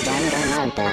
Danganronpa.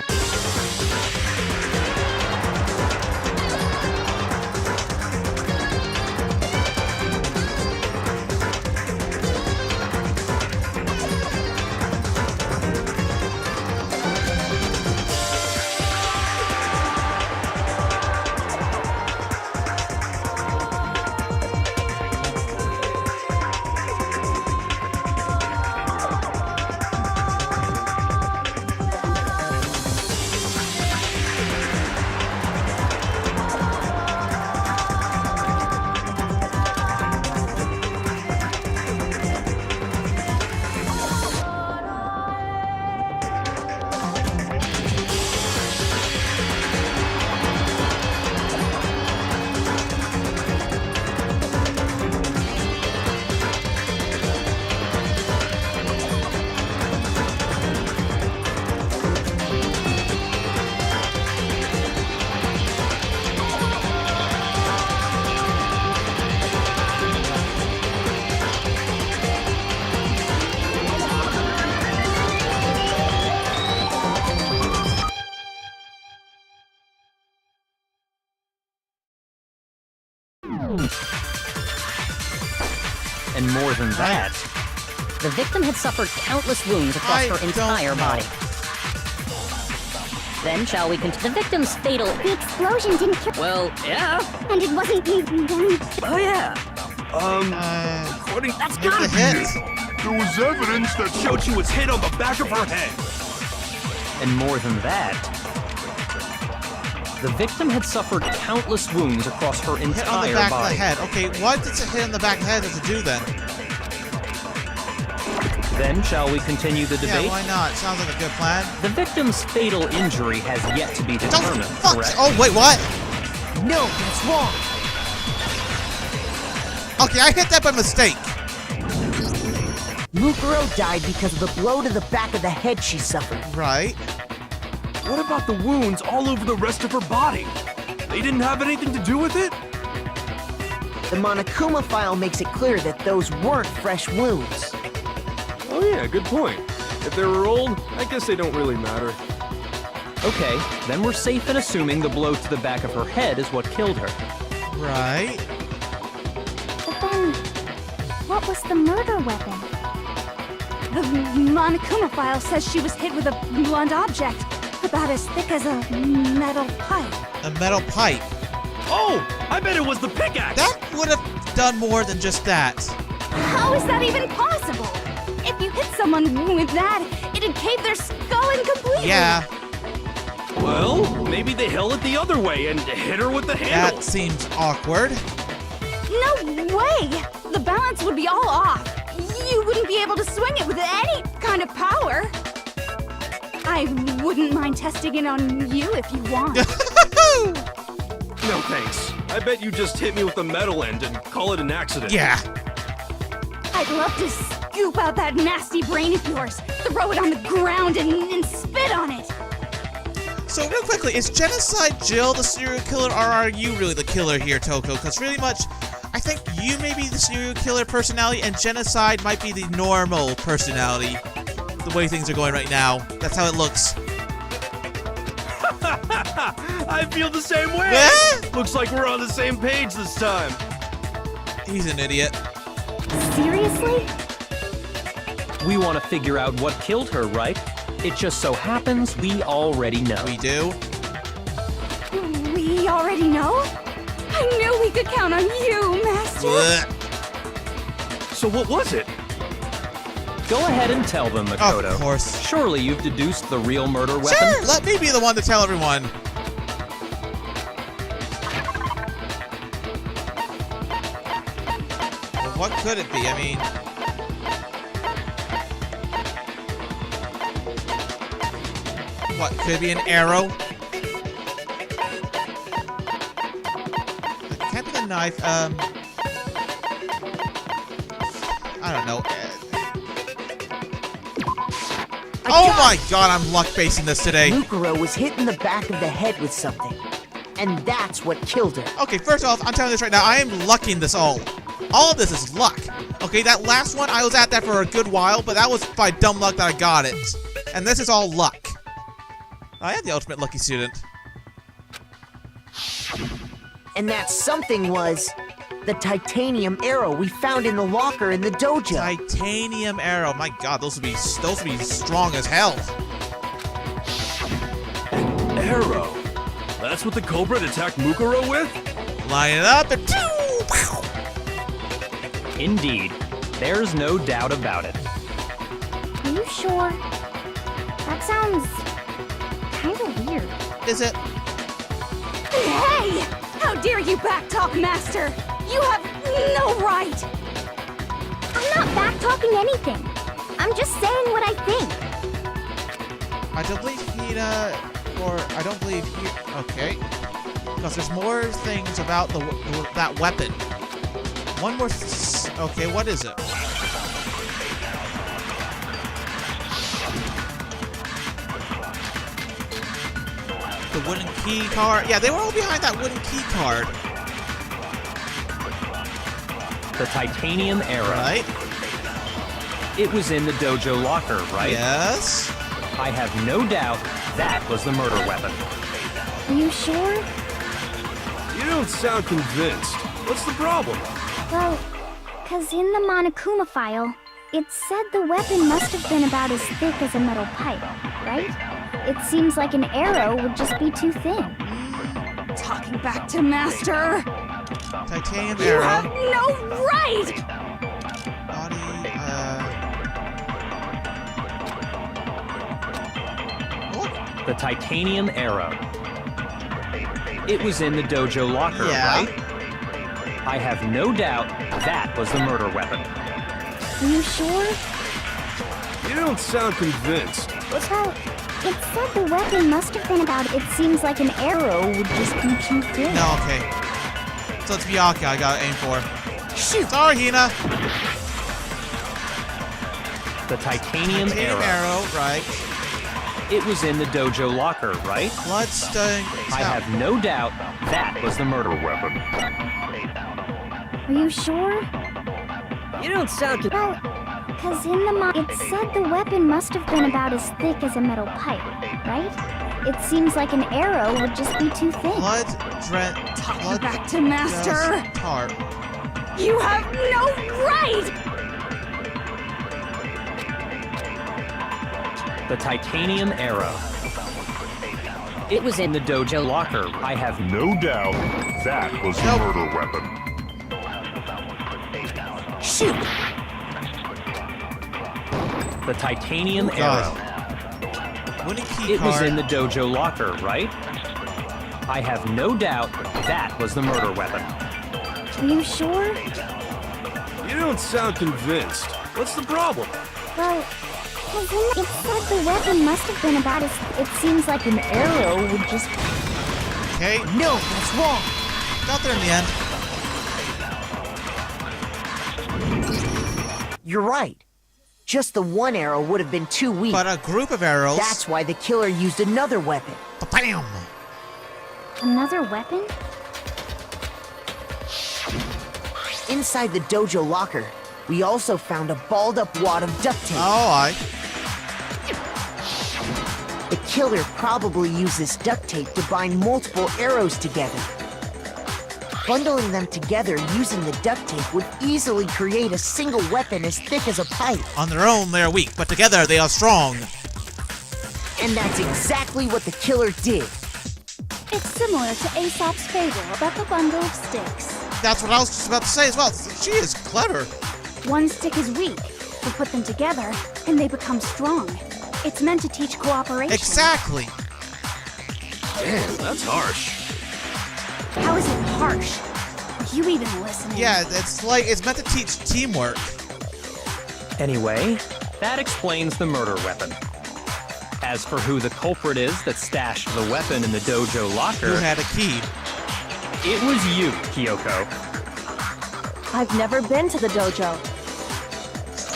And more than that, The victim had suffered countless wounds across her entire body. Then shall we continue? The victim's fatal... The explosion didn't kill... Well, yeah. And it wasn't even them. Oh, yeah. according to That's the gotta hit, There was evidence that showed she was hit on the back of her head. and more than that, the victim had suffered countless wounds across her Hit on the entire back body. of the head. Okay, what does a hit on the back of the head have to do then? Then shall we continue the debate? Yeah, why not? Sounds like a good plan. The victim's fatal injury has yet to be Don't determined, fuck! correct? Oh, wait, what? No, that's wrong. Okay, I hit that by mistake. Mukuro died because of the blow to the back of the head she suffered. Right. What about the wounds all over the rest of her body? They didn't have anything to do with it? The monokuma file makes it clear that those weren't fresh wounds. Oh yeah, good point. If they were old, I guess they don't really matter. Okay, then we're safe in assuming the blow to the back of her head is what killed her. Right. But then, what was the murder weapon? The monokuma file says she was hit with a blunt object, about as thick as a metal pipe. A metal pipe. Oh, I bet it was the pickaxe! That would have done more than just that. How is that even possible? If you hit someone with that, it'd cave their skull in completely. Yeah, Well, maybe they held it the other way and hit her with the handle. that seems awkward. No way! The balance would be all off. You wouldn't be able to swing it with any kind of power. I wouldn't mind testing it on you if you want. No thanks. I bet you just hit me with the metal end and call it an accident. Yeah. I'd love to scoop out that nasty brain of yours, throw it on the ground, and spit on it. So real quickly, is Genocide Jill the serial killer, or are you really the killer here, Toko? Because really much, I think you may be the serial killer personality, and Genocide might be the normal personality. The way things are going right now. That's how it looks. I feel the same way. Eh? Looks like we're on the same page this time. He's an idiot. Seriously? We want to figure out what killed her, right? It just so happens we already know. We do. We already know? I knew we could count on you, Master. Blech. So what was it? Go ahead and tell them, Makoto. Of course. Surely you've deduced the real murder weapon? Sure, let me be the one to tell everyone. Well, what could it be? I mean... What, could it be an arrow? It can't be the knife, I don't know. Oh my god, I'm luck-basing this today. Mukuro was hit in the back of the head with something. And that's what killed her. Okay, first off, I'm telling you this right now, I am lucking this all. All of this is luck. Okay, that last one, I was at that for a good while, but that was by dumb luck that I got it. And this is all luck. I am the ultimate lucky student. And that something was the titanium arrow we found in the locker in the dojo. Titanium arrow. My god, those would be strong as hell. Arrow. That's what the culprit attacked Mukuro with? Line it up and Indeed. There's no doubt about it. Are you sure? That sounds kind of weird. Is it? Hey! How dare you backtalk, Master! You have no right! I'm not backtalking anything. I'm just saying what I think. I don't believe Hina, or I don't believe he. Okay, because there's more things about that weapon. One more. Okay, what is it? The wooden key card. Yeah, they were all behind that wooden key card. The titanium arrow. Right. It was in the dojo locker, right? Yes. I have no doubt that was the murder weapon. Are you sure? You don't sound convinced. What's the problem? Well, cause in the monokuma file, it said the weapon must have been about as thick as a metal pipe, right? It seems like an arrow would just be too thin. Talking back to Master! Titanium You arrow. have no right! Body. What? The titanium arrow. It was in the dojo locker, Yeah. right? I have no doubt that was the murder weapon. Are you sure? You don't sound convinced. Well, it said the weapon must have been about. It seems like an arrow would just be too thin. No, okay. So it's Miyake I gotta aim for. Shoot! Sorry, Hina. The titanium Titanium arrow. arrow, right. It was in the dojo locker, right? Bloodstone. I have no doubt that was the murder weapon. Are you sure? You don't sound... Well, cause in the it said the weapon must have been about as thick as a metal pipe, right? It seems like an arrow would just be too thin. Blood back to Master! Tart. You have no right! The titanium arrow. It was in the dojo locker. I have no doubt that was the murder weapon. Shoot! The titanium arrow. Wooden key It card. was in the dojo locker, right? I have no doubt that was the murder weapon. Are you sure? You don't sound convinced. What's the problem? Well, cause it said the weapon must have been about as. It seems like an arrow would just. Okay. No, that's wrong. Got there in the end. You're right. Just the one arrow would have been too weak. But a group of arrows. That's why the killer used another weapon. Bam! Another weapon? Inside the dojo locker, we also found a balled-up wad of duct tape. Oh, The killer probably used this duct tape to bind multiple arrows together. Bundling them together using the duct tape would easily create a single weapon as thick as a pipe. On their own, they are weak, but together they are strong. And that's exactly what the killer did. It's similar to Aesop's fable about the bundle of sticks. That's what I was just about to say as well. She is clever. One stick is weak. We put them together, and they become strong. It's meant to teach cooperation. Exactly. Damn, that's harsh. How is it harsh? Are you even listening? Yeah, it's meant to teach teamwork. Anyway, that explains the murder weapon. As for who the culprit is that stashed the weapon in the dojo Who locker, had a key? it was you, Kyoko. I've never been to the dojo.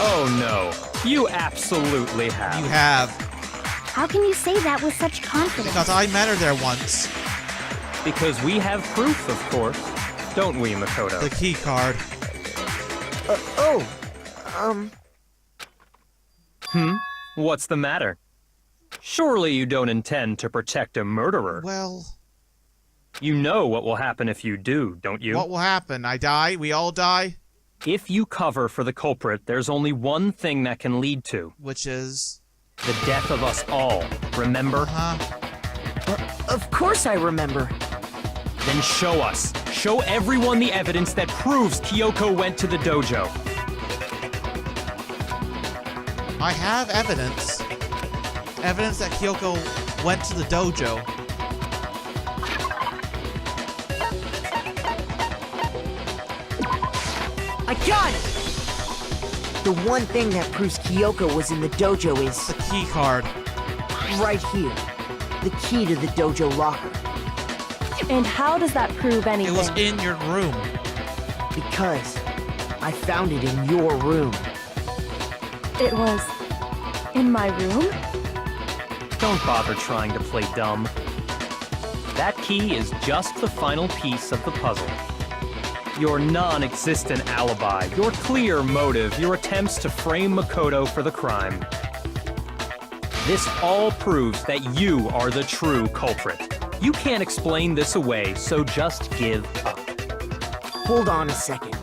Oh no, you absolutely have. You have. How can you say that with such confidence? Because I met her there once. Because we have proof, of course. Don't we, Makoto? The key card. What's the matter? Surely you don't intend to protect a murderer. Well, You know what will happen if you do, don't you? what will happen? I die? We all die? If you cover for the culprit, there's only one thing that can lead to. Which is... The death of us all. Remember? Of course I remember. Then show us. Show everyone the evidence that proves Kyoko went to the dojo. I have evidence. Evidence that Kyoko went to the dojo. I got it! The one thing that proves Kyoko was in the dojo is The key card. right here. The key to the dojo locker. And how does that prove anything? It was in your room. Because I found it in your room. It was in my room? Don't bother trying to play dumb. That key is just the final piece of the puzzle. Your non-existent alibi, your clear motive, your attempts to frame Makoto for the crime. This all proves that you are the true culprit. You can't explain this away, so just give up. Hold on a second.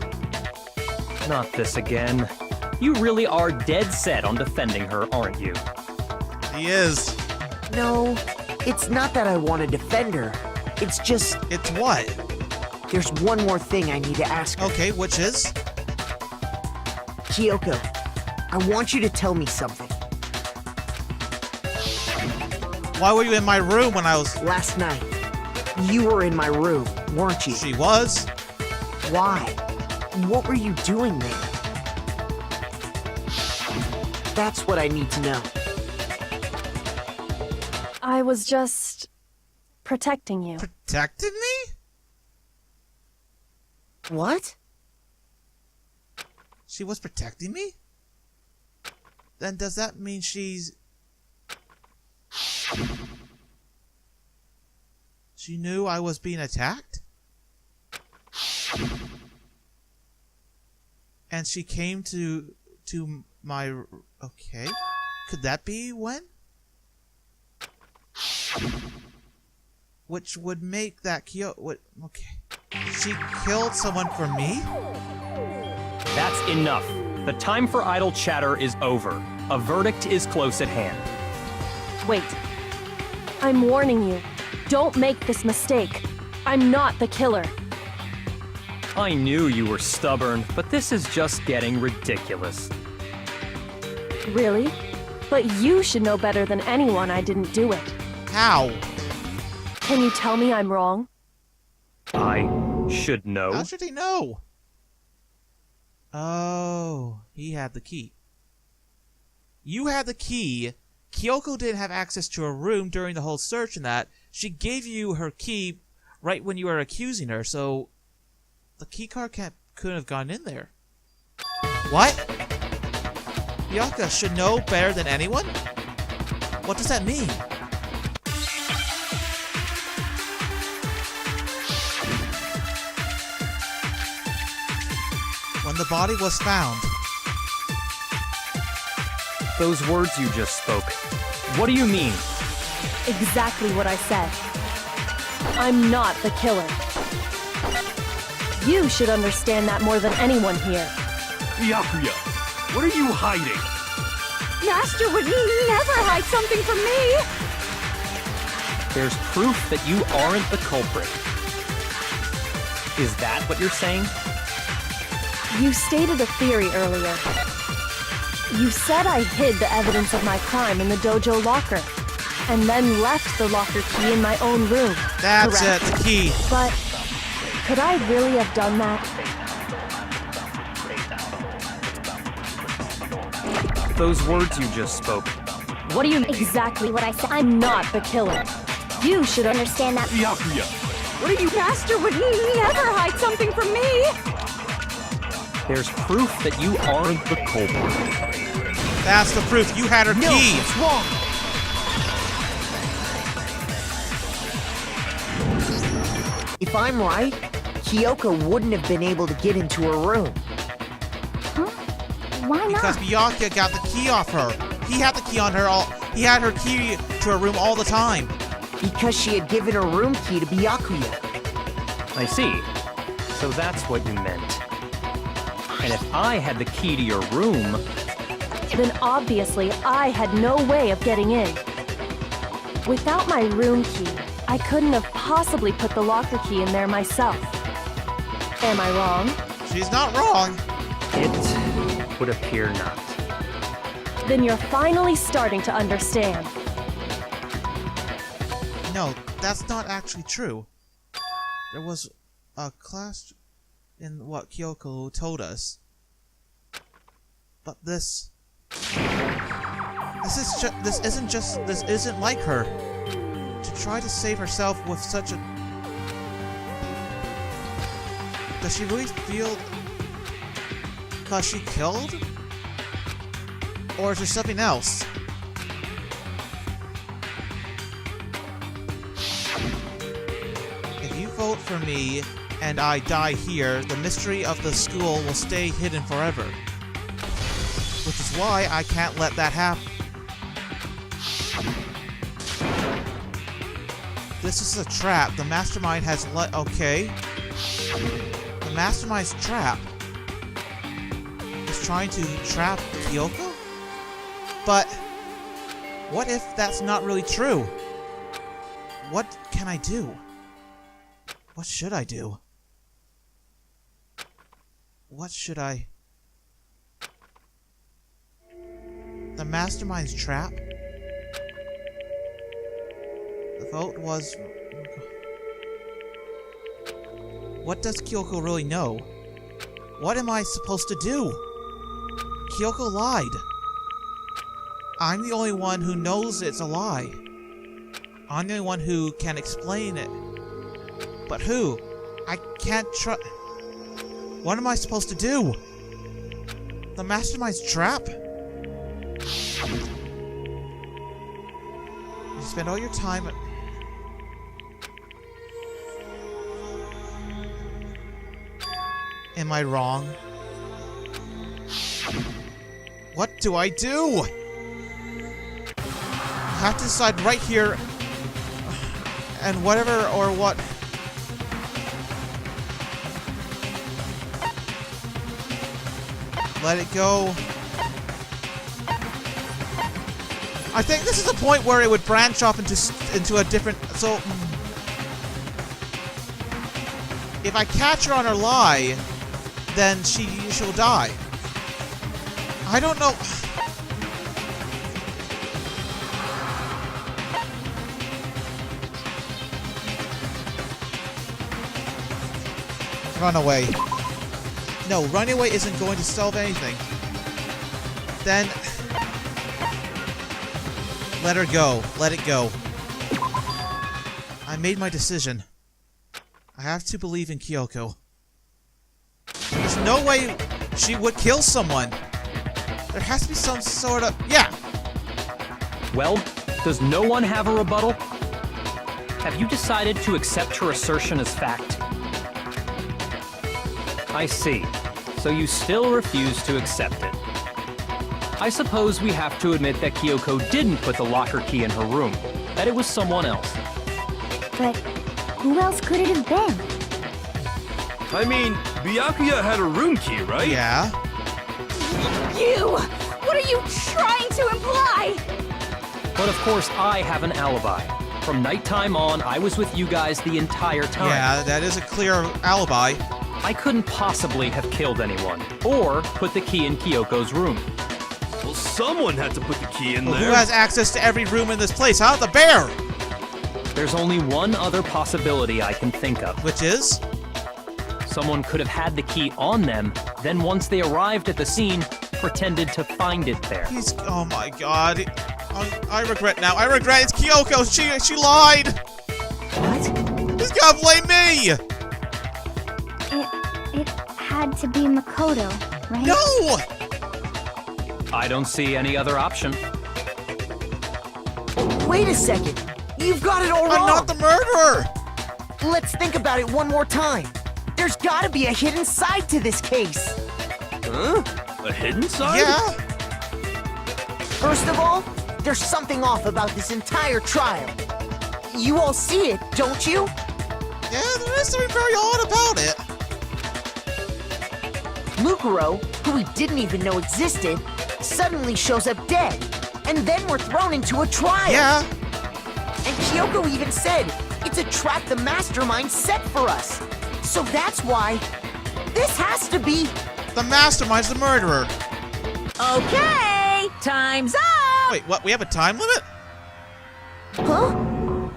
Not this again. You really are dead set on defending her, aren't you? He is. No, it's not that I want to defend her. It's just, It's what? there's one more thing I need to ask her. Okay, which is? Kyoko, I want you to tell me something. Why were you in my room when I was... Last night, you were in my room, weren't you? She was? Why? What were you doing there? That's what I need to know. I was just protecting you. Protected me? What? She was protecting me? Then does that mean she's... She knew I was being attacked? And she came to my... Okay. Could that be when? Which would make that Kyoko... Okay. She killed someone for me? That's enough. The time for idle chatter is over. A verdict is close at hand. Wait. I'm warning you. Don't make this mistake. I'm not the killer. I knew you were stubborn, but this is just getting ridiculous. Really? But you should know better than anyone I didn't do it. How? Can you tell me I'm wrong? I should know. How should he know? Oh, he had the key. You had the key. Kyoko didn't have access to her room during the whole search and that. She gave you her key right when you were accusing her, so the key card couldn't have gone in there. What? Kyoko should know better than anyone? What does that mean? When the body was found. Those words you just spoke. What do you mean? Exactly what I said. I'm not the killer. You should understand that more than anyone here. Byakuya, what are you hiding? Master would never hide something from me! There's proof that you aren't the culprit. Is that what you're saying? You stated a theory earlier. You said I hid the evidence of my crime in the dojo locker, and then left the locker key in my own room. That's correct? it, the key. But could I really have done that? Those words you just spoke. What do you mean? Exactly what I said. I'm not the killer. You should understand that. Byakuya, What are you? Master would never hide something from me! There's proof that you aren't the culprit. That's the proof. You had her No, key. it's wrong. I'm right, Kyoko wouldn't have been able to get into her room. Huh? Why not? Because Byakuya got the key off her. He had the key on her he had her key to her room all the time. Because she had given her room key to Byakuya. I see. So that's what you meant. And if I had the key to your room... Then obviously I had no way of getting in. Without my room key, I couldn't have possibly put the locker key in there myself. Am I wrong? She's not wrong. It would appear not. Then you're finally starting to understand. No, that's not actually true. There was a class in what Kyoko told us. But this isn't like her. To try to save herself with such a... Does she really feel... Because she killed? Or is there something else? If you vote for me and I die here, the mystery of the school will stay hidden forever. Which is why I can't let that happen. This is a trap. The mastermind has okay. The mastermind's trap is trying to trap Kyoko? But what if that's not really true? What can I do? What should I do? What should I... The mastermind's trap? The vote was... What does Kyoko really know? What am I supposed to do? Kyoko lied. I'm the only one who knows it's a lie. I'm the only one who can explain it. But who? I can't trust... What am I supposed to do? The mastermind's trap? You spend all your time... Am I wrong? What do I do? I have to decide right here, and whatever or what. Let it go. I think this is a point where it would branch off into a different. So, if I catch her on her lie, then she'll die. I don't know. Run away. No, run away isn't going to solve anything. Then... Let her go. Let it go. I made my decision. I have to believe in Kyoko. There's no way she would kill someone. There has to be some sort of... Yeah! Well, does no one have a rebuttal? Have you decided to accept her assertion as fact? I see. So you still refuse to accept it. I suppose we have to admit that Kyoko didn't put the locker key in her room, that it was someone else. But who else could it have been? I mean, Byakuya had a room key, right? Yeah. You! What are you trying to imply? But of course, I have an alibi. From nighttime on, I was with you guys the entire time. Yeah, that is a clear alibi. I couldn't possibly have killed anyone, or put the key in Kyoko's room. Well, someone had to put the key in there. Who has access to every room in this place, huh? The bear! There's only one other possibility I can think of. Which is? Someone could have had the key on them, then once they arrived at the scene, pretended to find it there. Oh my god. I regret now. I regret it's Kyoko. She lied. What? He's gonna blame me. It had to be Makoto, right? No! I don't see any other option. Wait a second. You've got it all wrong. I'm not the murderer. Let's think about it one more time. There's gotta be a hidden side to this case. Huh? A hidden side? Yeah. First of all, there's something off about this entire trial. You all see it, don't you? Yeah, there is something very odd about it. Mukuro, who we didn't even know existed, suddenly shows up dead. And then we're thrown into a trial. Yeah. And Kyoko even said it's a trap the mastermind set for us. So that's why this has to be... The mastermind's the murderer. Okay, time's up! Wait, what? We have a time limit? Huh?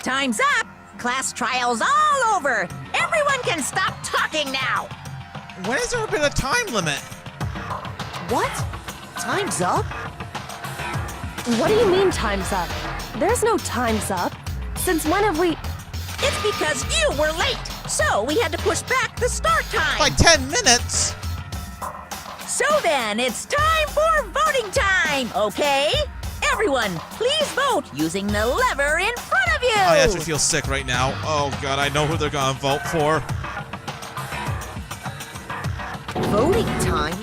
Time's up! Class trial's all over! Everyone can stop talking now! When has there been a time limit? What? Time's up? What do you mean time's up? There's no time's up. Since when have we... It's because you were late, so we had to push back the start time! By 10 minutes? So then, it's time for voting time, okay? Everyone, please vote using the lever in front of you! I actually feel sick right now. Oh god, I know who they're gonna vote for. Voting time?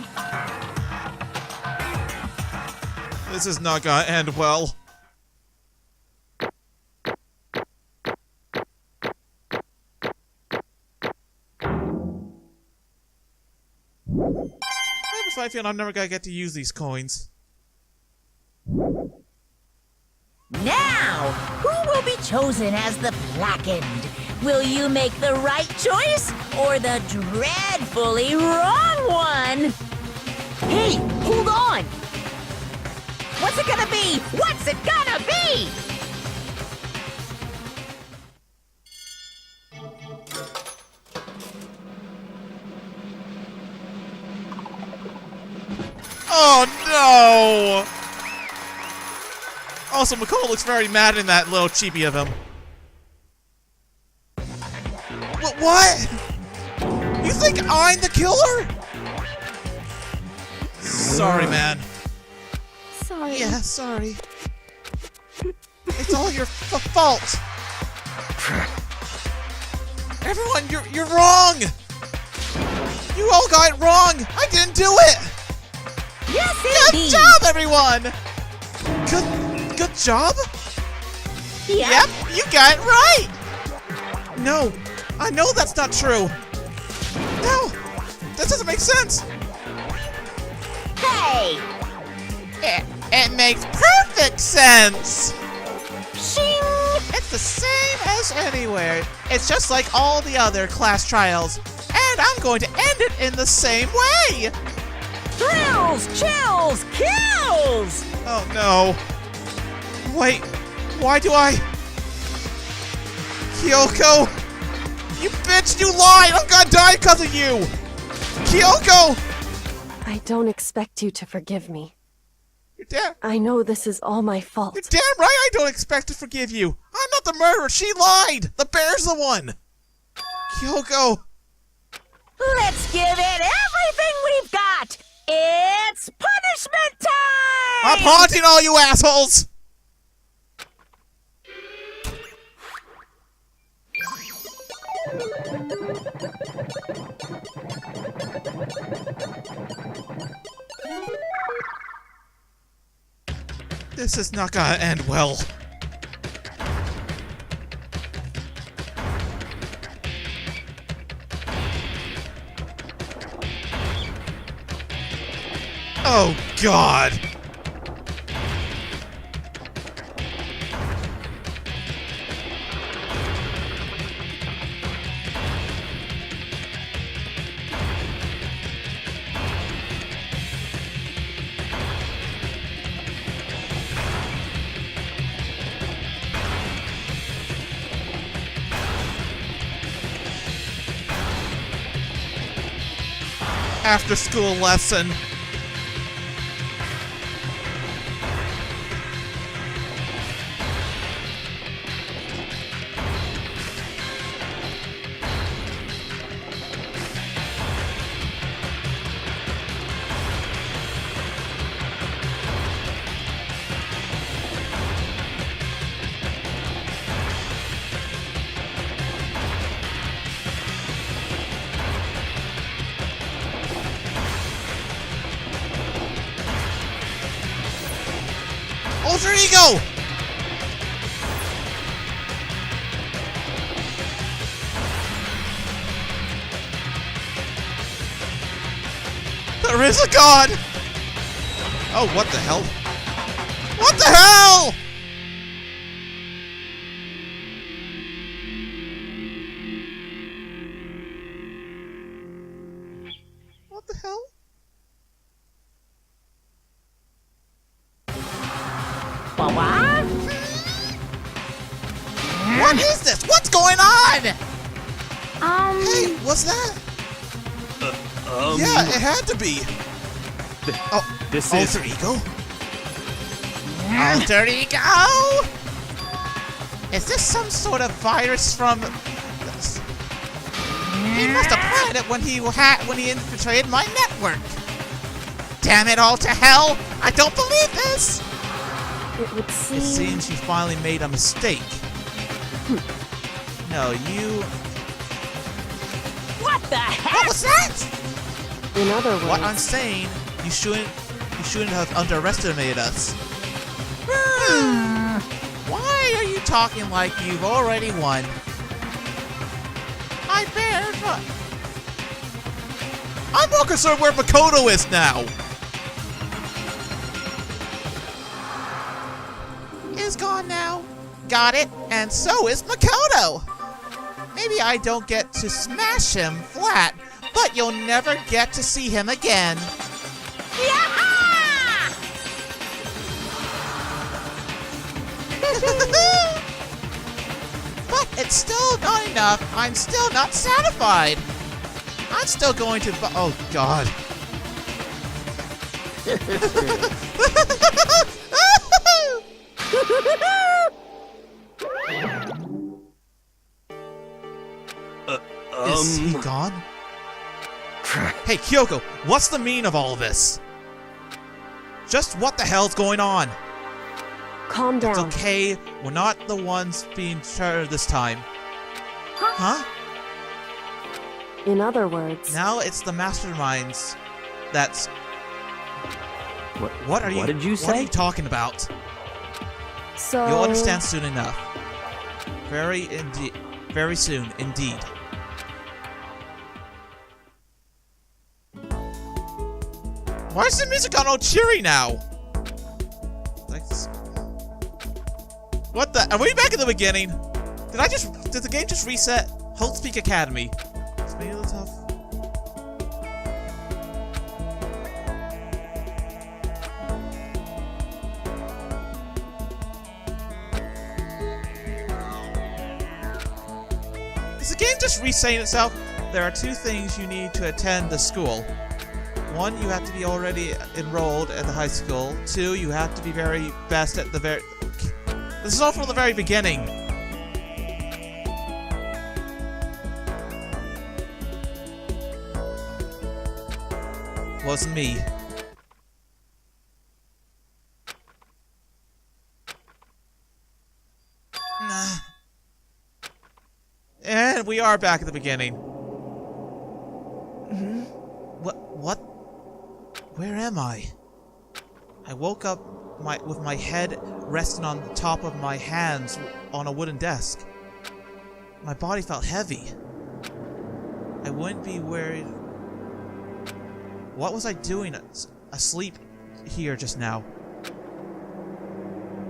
This is not gonna end well. I have a funny feeling I'm never gonna get to use these coins. Now, who will be chosen as the blackened? Will you make the right choice or the dreadfully wrong one? Hey, hold on! What's it gonna be? What's it gonna be? Oh no! Also, McCall looks very mad in that little chibi of him. What? You think I'm the killer? Sorry, man. Sorry. Yeah, sorry. It's all your fault. Everyone, you're wrong. You all got it wrong. I didn't do it. Yes, Good indeed. job, everyone. Good job. Yep, you got it right. No, I know that's not true. No, that doesn't make sense. Hey! It makes perfect sense. Shing! It's the same as anywhere. It's just like all the other class trials. And I'm going to end it in the same way. Thrills, chills, kills! Oh no. Wait, why do I... Kyoko! You bitch, you lied! I'm gonna die because of you! Kyoko! I don't expect you to forgive me. You're damn... I know this is all my fault. You're damn right I don't expect to forgive you! I'm not the murderer, she lied! The bear's the one! Kyoko! Let's give it everything we've got! It's punishment time! I'm haunting all you assholes! This is not gonna end well. Oh, God! After school lesson. ego! There is a god! Oh, what the hell? What the hell?! What the hell? What is this? What's going on? Hey, what's that? Yeah, it had to be. This is... Alter ego? Alter ego? Is this some sort of virus from... He must have planned it when he infiltrated my network. Damn it all to hell! I don't believe this! It would seem... It seems you finally made a mistake. No, you... What the heck? What was that? In other words... What I'm saying, you shouldn't have underestimated us. Why are you talking like you've already won? I'm more concerned where Makoto is now. Is gone now. Got it. And so is Makoto. Maybe I don't get to smash him flat, but you'll never get to see him again. But it's still not enough. I'm still not satisfied. I'm still going to... Oh, God. Is he gone? Hey, Kyoko, what's the meaning of all this? Just what the hell's going on? Calm down. It's okay. We're not the ones being charged this time. Huh? In other words... Now it's the masterminds that's... What are you... What did you say? What are you talking about? So... You'll understand soon enough. Very soon, indeed. Why is the music on all cheery now? Like this. What the? Are we back at the beginning? Did the game just reset? Hold Speak Academy. It's made a little tough. Is the game just resetting itself? There are two things you need to attend the school. One, you have to be already enrolled at the high school. Two, you have to be very best at the very... This is all from the very beginning. Wasn't me. Nah. And we are back at the beginning. What? Where am I? I woke up with my head resting on the top of my hands on a wooden desk. My body felt heavy. I wouldn't be worried. What was I doing asleep here just now?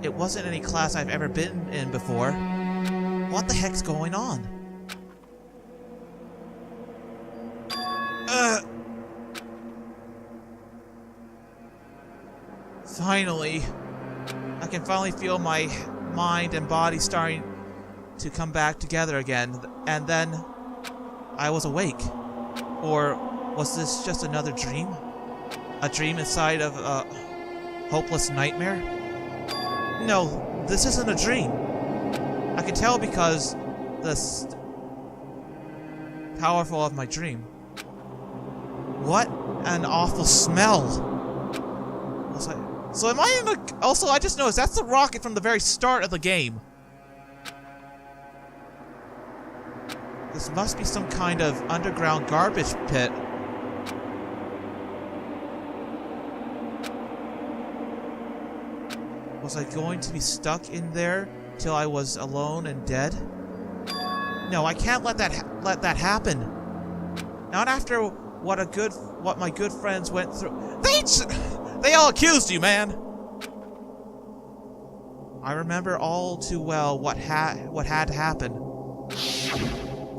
It wasn't any class I've ever been in before. What the heck's going on? Finally, I can finally feel my mind and body starting to come back together again, and then I was awake. Or was this just another dream? A dream inside of a hopeless nightmare? No, this isn't a dream. I can tell because the powerful of my dream. What an awful smell! So am I in a... Also, I just noticed that's the rocket from the very start of the game. This must be some kind of underground garbage pit. Was I going to be stuck in there till I was alone and dead? No, I can't let that happen. Not after what my good friends went through. They all accused you, man. I remember all too well what had to happen.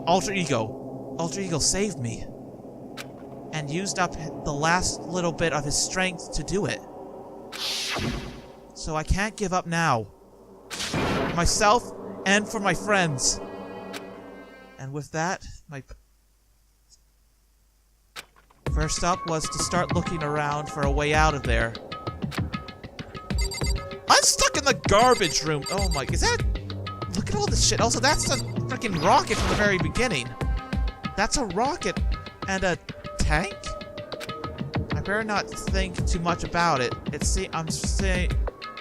Alter Ego saved me and used up the last little bit of his strength to do it. So I can't give up now. For myself and for my friends. And with that, my first up was to start looking around for a way out of there. I'm stuck in the garbage room. Oh my, is that? Look at all this shit. Also, that's a freaking rocket from the very beginning. That's a rocket and a tank? I better not think too much about it.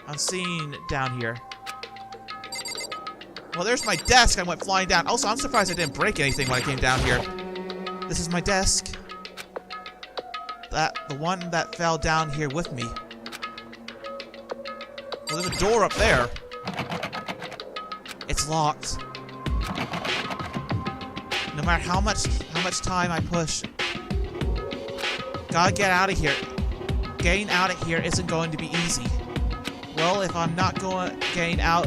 I'm seeing down here. Well, there's my desk. I went flying down. Also, I'm surprised I didn't break anything when I came down here. This is my desk. The one that fell down here with me. Well, there's a door up there. It's locked. No matter how much time I push, gotta get out of here. Getting out of here isn't going to be easy. Well, if I'm not getting out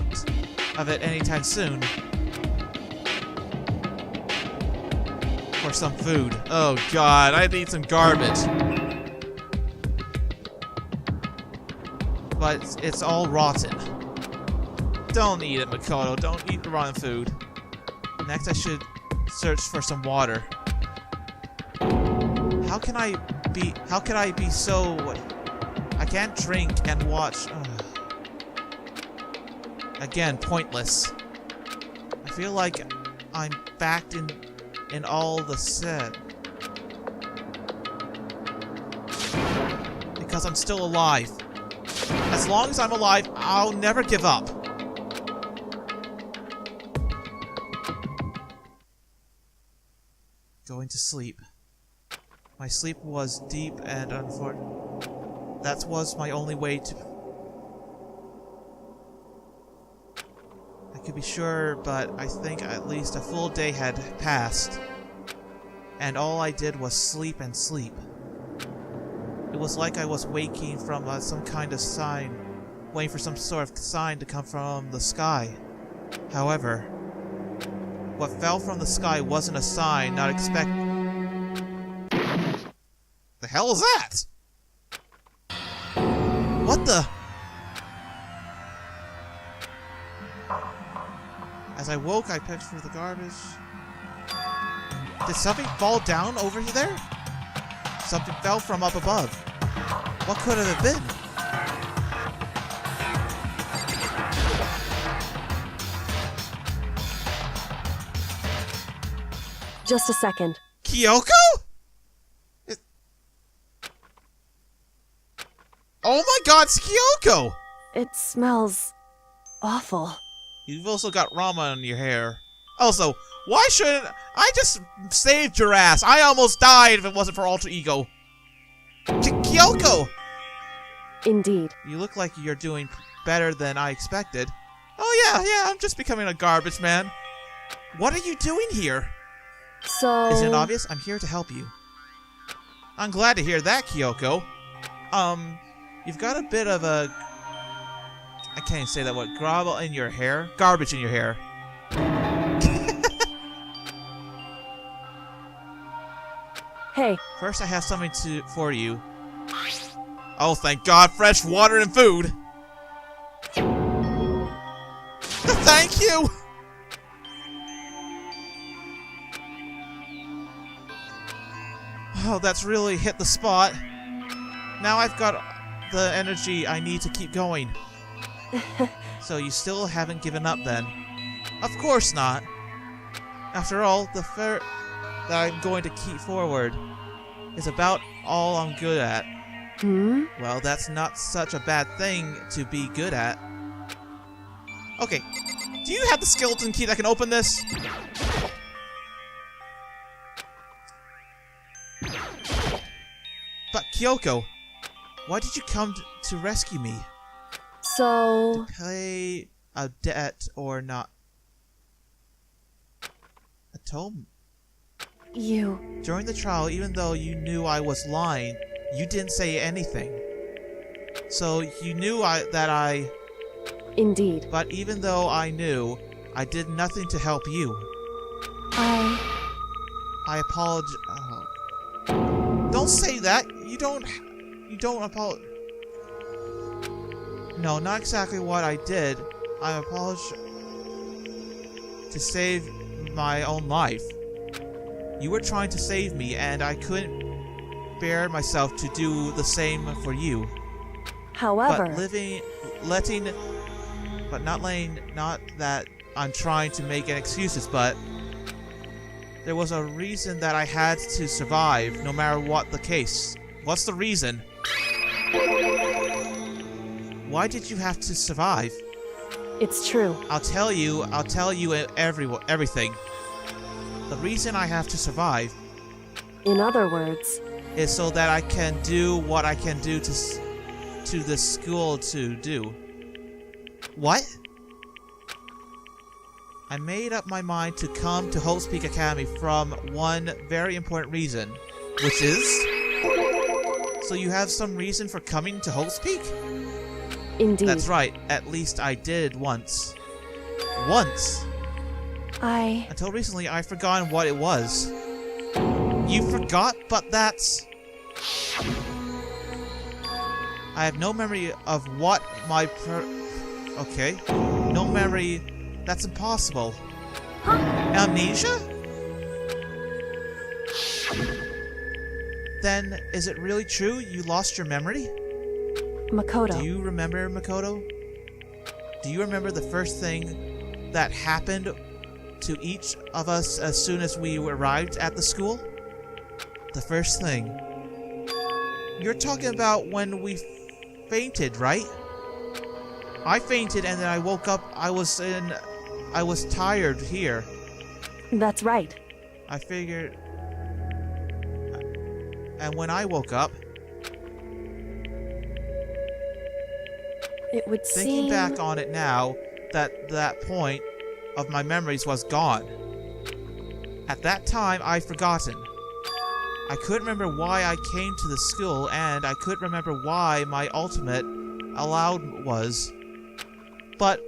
of it anytime soon. For some food. Oh god, I need some garbage. But it's all rotten. Don't eat it, Makoto. Don't eat the rotten food. Next, I should search for some water. How can I be so... I can't drink and watch... Again, pointless. I feel like I'm backed in all the set. Because I'm still alive. As long as I'm alive, I'll never give up. Going to sleep. My sleep was deep and unfortunate. That was my only way to... I could be sure, but I think at least a full day had passed. And all I did was sleep and sleep. It was like I was waking from some kind of sign, waiting for some sort of sign to come from the sky. However, what fell from the sky wasn't a sign not expected. The hell is that? What the? As I woke, I picked through the garbage. Did something fall down over there? Something fell from up above. What could it have been? Just a second. Kyoko? Oh my god, it's Kyoko! It smells awful. You've also got ramen on your hair. Also, why shouldn't... I just saved your ass. I almost died if it wasn't for Alter Ego. Kyoko! Indeed. You look like you're doing better than I expected. Oh yeah, I'm just becoming a garbage man. What are you doing here? So... Isn't it obvious? I'm here to help you. I'm glad to hear that, Kyoko. You've got a bit of a... I can't even say that word. Gravel in your hair? Garbage in your hair. Hey. First, I have something for you. Oh, thank God, fresh water and food. Thank you. Oh, that's really hit the spot. Now I've got the energy I need to keep going. So you still haven't given up then? Of course not. After all, the that I'm going to keep forward is about all I'm good at. Hmm? Well, that's not such a bad thing to be good at. Okay, do you have the skeleton key that can open this? But Kyoko, why did you come to rescue me? So, Pay a debt or not. Atone. you... During the trial, even though you knew I was lying, you didn't say anything. So you knew that I... Indeed. But even though I knew, I did nothing to help you. I apologize. Oh. Don't say that. You don't apologize. No, not exactly what I did. I apologize to save my own life. You were trying to save me, and I couldn't bear myself to do the same for you. However... Not that I'm trying to make any excuses, but there was a reason that I had to survive, no matter what the case. What's the reason? Why did you have to survive? It's true. I'll tell you everything. The reason I have to survive, In other words, is so that I can do what I can do to the school to do. What? I made up my mind to come to Hope's Peak Academy from one very important reason, which is... So you have some reason for coming to Hope's Peak? indeed. That's right, at least I did once. Once! Until recently, I've forgotten what it was. You forgot? But that's... I have no memory of what my Okay. No memory... That's impossible. Huh? Amnesia? Then, is it really true you lost your memory? Makoto. Do you remember, Makoto? Do you remember the first thing that happened to each of us as soon as we arrived at the school? The first thing. You're talking about when we fainted, right? I fainted and then I woke up. I was tired here. That's right. I figured... And when I woke up... It would Thinking seem... back on it now, that point of my memories was gone. At that time, I'd forgotten. I couldn't remember why I came to the school, and I couldn't remember why my ultimate allowed was. But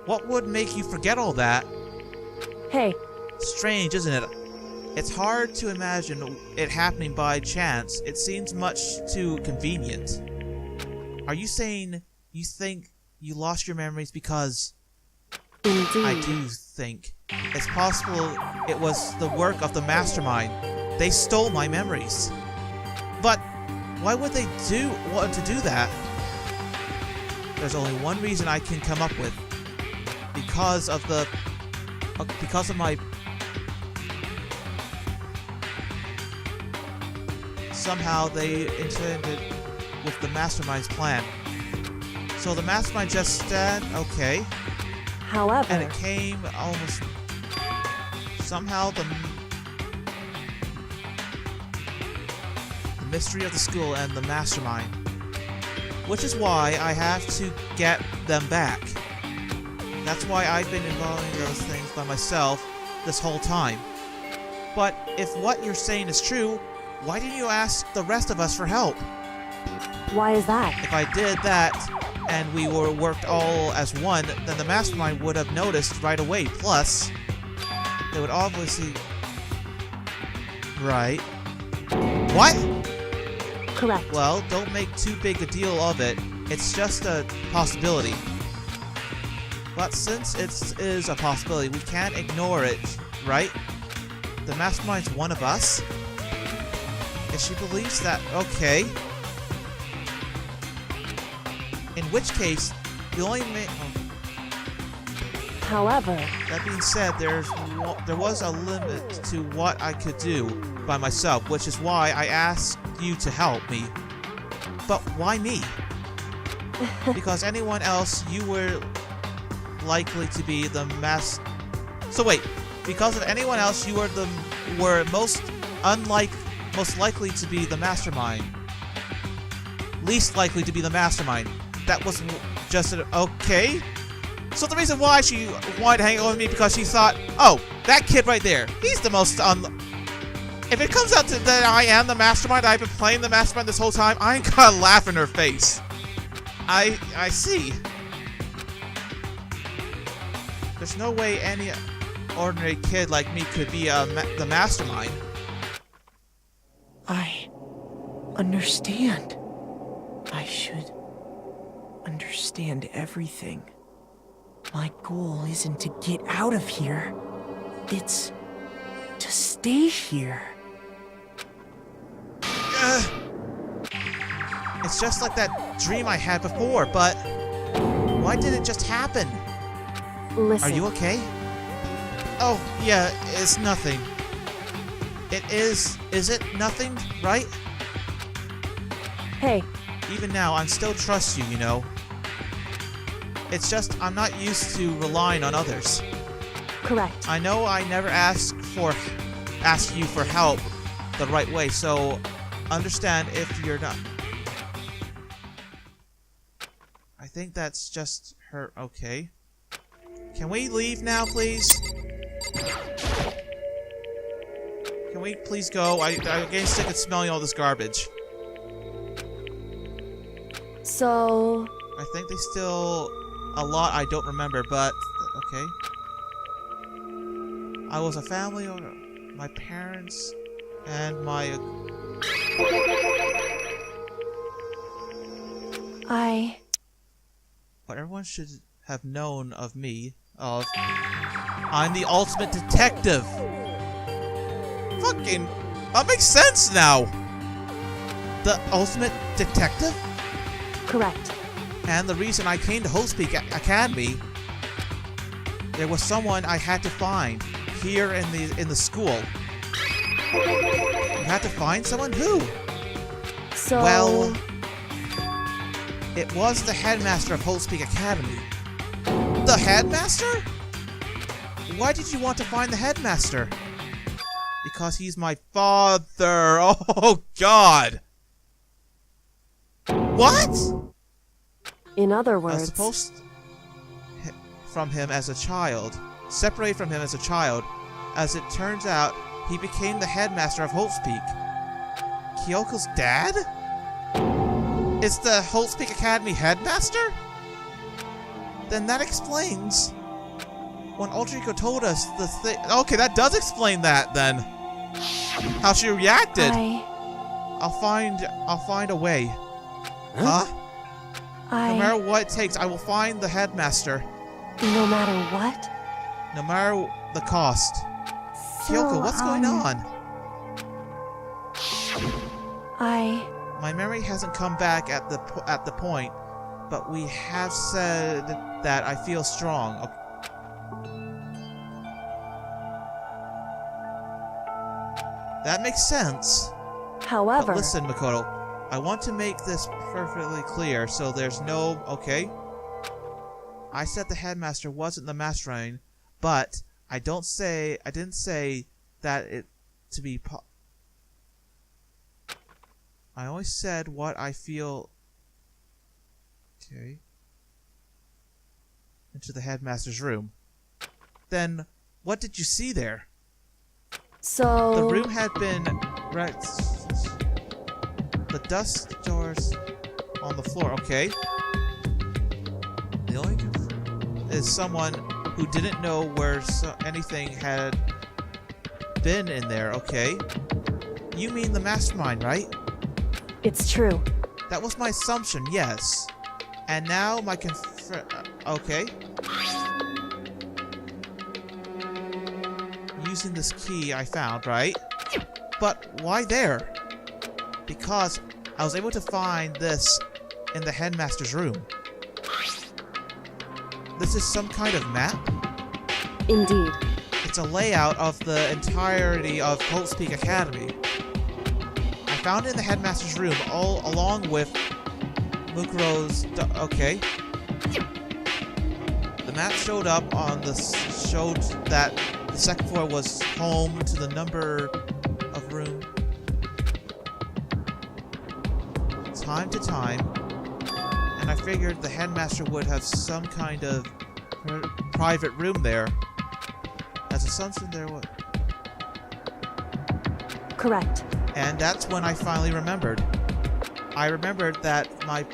what would make you forget all that? Hey, Strange, isn't it? It's hard to imagine it happening by chance. It seems much too convenient. Are you saying you think you lost your memories because... indeed. I do think. It's possible it was the work of the mastermind. They stole my memories. But why would they want to do that? There's only one reason I can come up with. Because of my... Somehow they intended with the mastermind's plan. So the mastermind just said, okay. However... And it came almost... Somehow the mystery of the school and the mastermind. Which is why I have to get them back. That's why I've been involving those things by myself this whole time. But if what you're saying is true, why didn't you ask the rest of us for help? Why is that? If I did that, and we worked all as one, then the mastermind would have noticed right away. Plus, they would obviously... Right. What? Correct. Well, don't make too big a deal of it. It's just a possibility. But since it is a possibility, we can't ignore it, right? The mastermind's one of us? If she believes that, okay. In which case, the only However... That being said, there was a limit to what I could do by myself, which is why I asked you to help me. But why me? Because anyone else, you were likely to be the So wait, because of anyone else, you were most likely to be the mastermind. Least likely to be the mastermind. That was just okay. So the reason why she wanted to hang out with me because she thought, oh, that kid right there, he's the most If it comes out to that I am the mastermind, I've been playing the mastermind this whole time, I ain't gonna laugh in her face. I see. There's no way any ordinary kid like me could be the mastermind. I understand. I should understand everything. My goal isn't to get out of here. It's to stay here. It's just like that dream I had before, but why did it just happen? Listen. Are you okay? Oh, yeah, it's nothing. It is it nothing, right? Hey, Even now, I still trust you, you know. It's just, I'm not used to relying on others. correct. I know I never ask you for help the right way, so understand if you're not. I think that's just her. Okay. Can we leave now, please? Can we please go? I'm getting sick of smelling all this garbage. So, I think there's still a lot I don't remember, but okay. I was a family owner. My parents and my... What everyone should have known of me, I'm the ultimate detective! Fucking... That makes sense now! The ultimate detective? correct. And the reason I came to Hope's Academy, there was someone I had to find here in the school. You had to find someone? Who? So, Well, it was the headmaster of Hope's Academy. The headmaster? Why did you want to find the headmaster? Because he's my father. Oh, God. What? in other I was words, supposed from him as a child, separate from him as a child. As it turns out, he became the headmaster of Hope's Peak. Kyoko's dad? Is the Hope's Peak Academy headmaster? Then that explains when Ultrico told us the thing. Okay, that does explain that then. How she reacted. I'll find a way. Huh? No matter what it takes, I will find the headmaster. No matter what? No matter the cost. So, Kyoko, what's going on? I My memory hasn't come back at the point, but we have said that I feel strong. That makes sense. However, But listen, Makoto, I want to make this perfectly clear so there's no... Okay? I said the headmaster wasn't the mastermind, but I didn't say that it to be I only said what I feel... Okay. Into the headmaster's room. Then, what did you see there? so The room had been... Right... The dust doors on the floor, okay. The only is someone who didn't know where anything had been in there, okay. You mean the mastermind, right? it's true. That was my assumption, yes. And now my okay. Using this key I found, right? But why there? Because I was able to find this in the headmaster's room. This is some kind of map? Indeed. It's a layout of the entirety of Hope's Peak Academy. I found it in the headmaster's room, all along with Mukuro's... Okay. The map showed up on the... showed that the second floor was home to the number of room. Time to time, And I figured the headmaster would have some kind of private room there. As assumption there was. Correct. And that's when I finally remembered. I remembered that my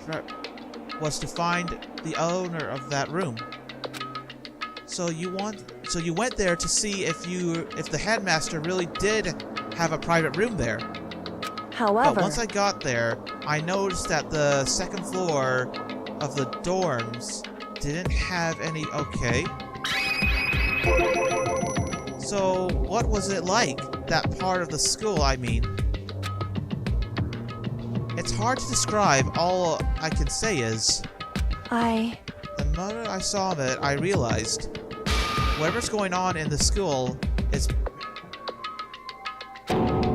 was to find the owner of that room. So you went there to see if the headmaster really did have a private room there. However, But once I got there, I noticed that the second floor of the dorms didn't have any. Okay. So what was it like? That part of the school, I mean. It's hard to describe. All I can say is, the moment I saw it, I realized whatever's going on in the school is.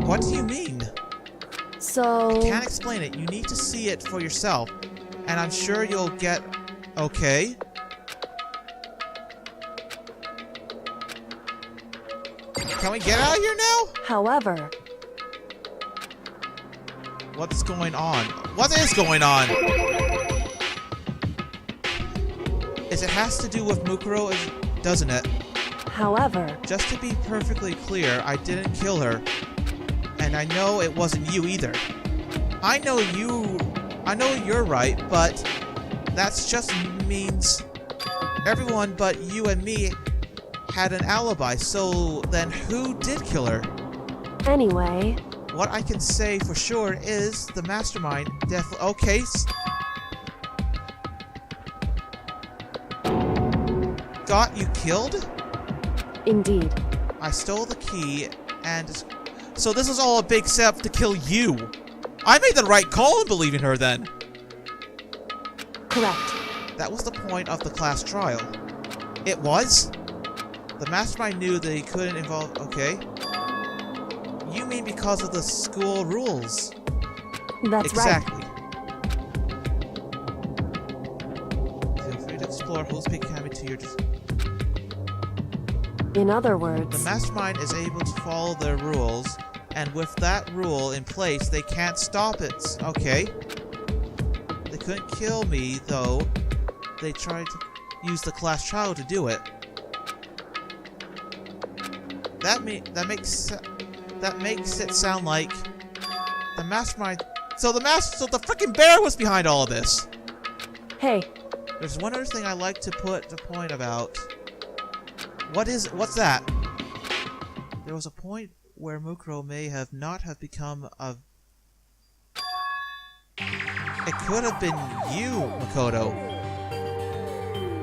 What do you mean? So... I can't explain it. You need to see it for yourself, and I'm sure you'll get. Okay. Can we get out of here now? However, What's going on? What is going on? It has to do with Mukuro, doesn't it? however, Just to be perfectly clear, I didn't kill her. And I know it wasn't you either. I know you're right, but that just means everyone but you and me had an alibi, so then who did kill her? anyway, What I can say for sure is the mastermind definitely. Okay. Got you killed? indeed. I stole the key, and so this is all a big setup to kill you. I made the right call in believing her then. Correct. That was the point of the class trial. It was? The mastermind knew that he couldn't involve. Okay. You mean because of the school rules? That's Exactly. Feel free to explore who's becoming to your. right. In other The words, mastermind is able to follow their rules, and with that rule in place, they can't stop it. Okay. They couldn't kill me, though. They tried to use the class trial to do it. That makes it sound like the mastermind. So the freaking bear was behind all of this. hey, There's one other thing I like to put the point about. What's that? There was a point where Mukuro may have not have become a. It could have been you, Makoto.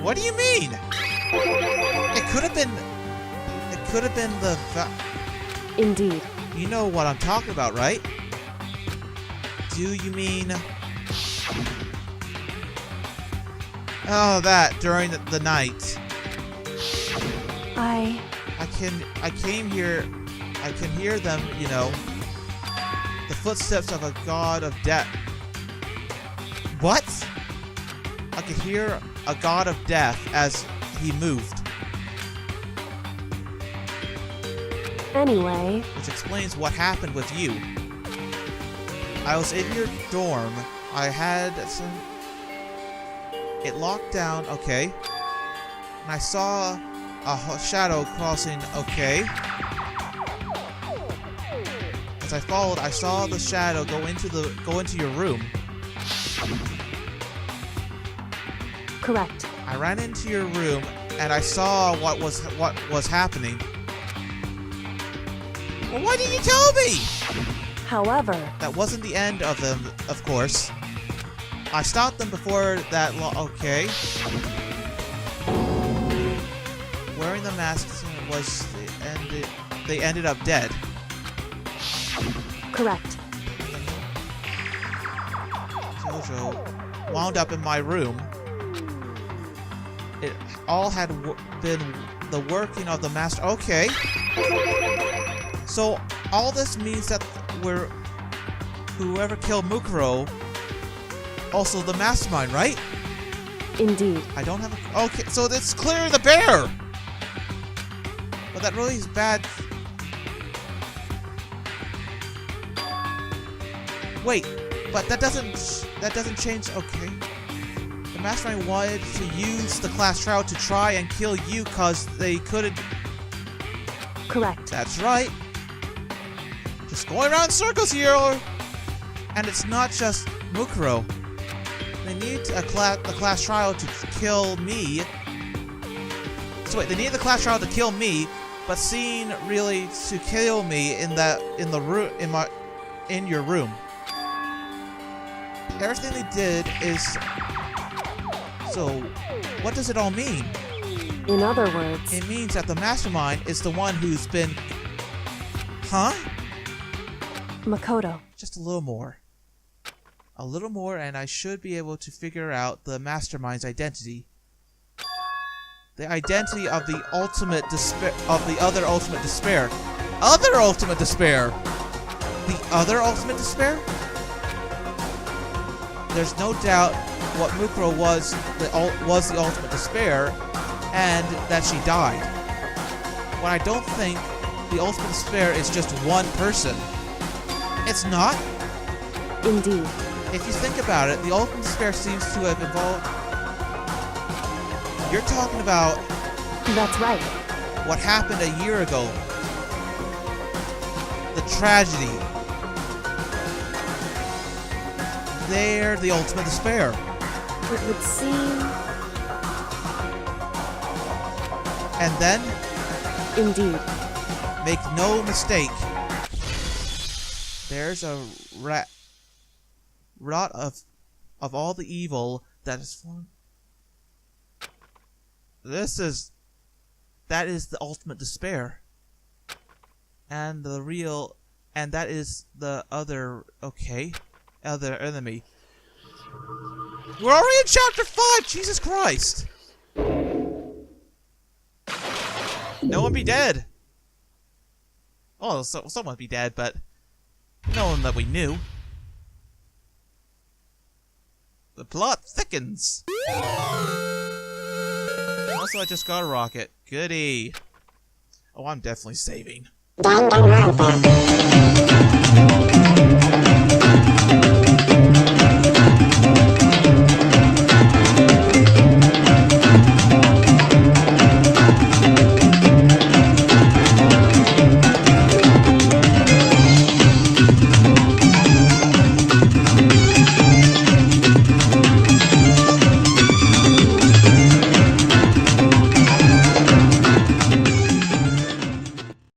What do you mean? It could have been. It could have been the. indeed. You know what I'm talking about, right? Do you mean? Oh, that during the night. I came here. I can hear them. You know, the footsteps of a god of death. What? I could hear a god of death as he moved. Anyway, Which explains what happened with you. I was in your dorm. I had some. It locked down, okay. And I saw a shadow crossing, okay. As I followed, I saw the shadow go into your room. correct. I ran into your room and I saw what was happening. Well, why didn't you tell me? However, That wasn't the end of them, of course. I stopped them before that okay. Wearing the masks was they ended up dead. correct. Jojo wound up in my room. It all had been the working of the master. Okay. So all this means that whoever killed Mukuro, also the mastermind, right? Indeed. I don't have a. Okay, so it's clear the bear. But that really is bad. Wait, but that doesn't change. Okay. The mastermind wanted to use the class trial to try and kill you because they couldn't. Correct. That's right. Just going around in circles here. And it's not just Mukuro. They need the class trial to kill me. So wait, they need the class trial to kill me, but seeing really to kill me in your room. Everything they did is. So, what does it all mean? In other words, It means that the mastermind is the one who's been. Huh? Makoto. Just a little more. A little more, and I should be able to figure out the mastermind's identity. The identity of the ultimate despair. Of the other ultimate despair. Other ultimate despair! The other ultimate despair? There's no doubt what Mukuro was the ultimate despair, and that she died. But I don't think the ultimate despair is just one person. It's not. Indeed. If you think about it, the ultimate despair seems to have evolved. You're talking about That's right. what happened a year ago. The tragedy. They're the ultimate despair. It would seem. And then, Indeed. make no mistake, there's a rot of all the evil that is formed. That is the ultimate despair. And that is the other enemy. We're already in chapter 5, Jesus Christ! No one be dead. Oh, someone be dead, but no one that we knew. The plot thickens. Also, I just got a rocket. Goody. Oh, I'm definitely saving. Danganronpa.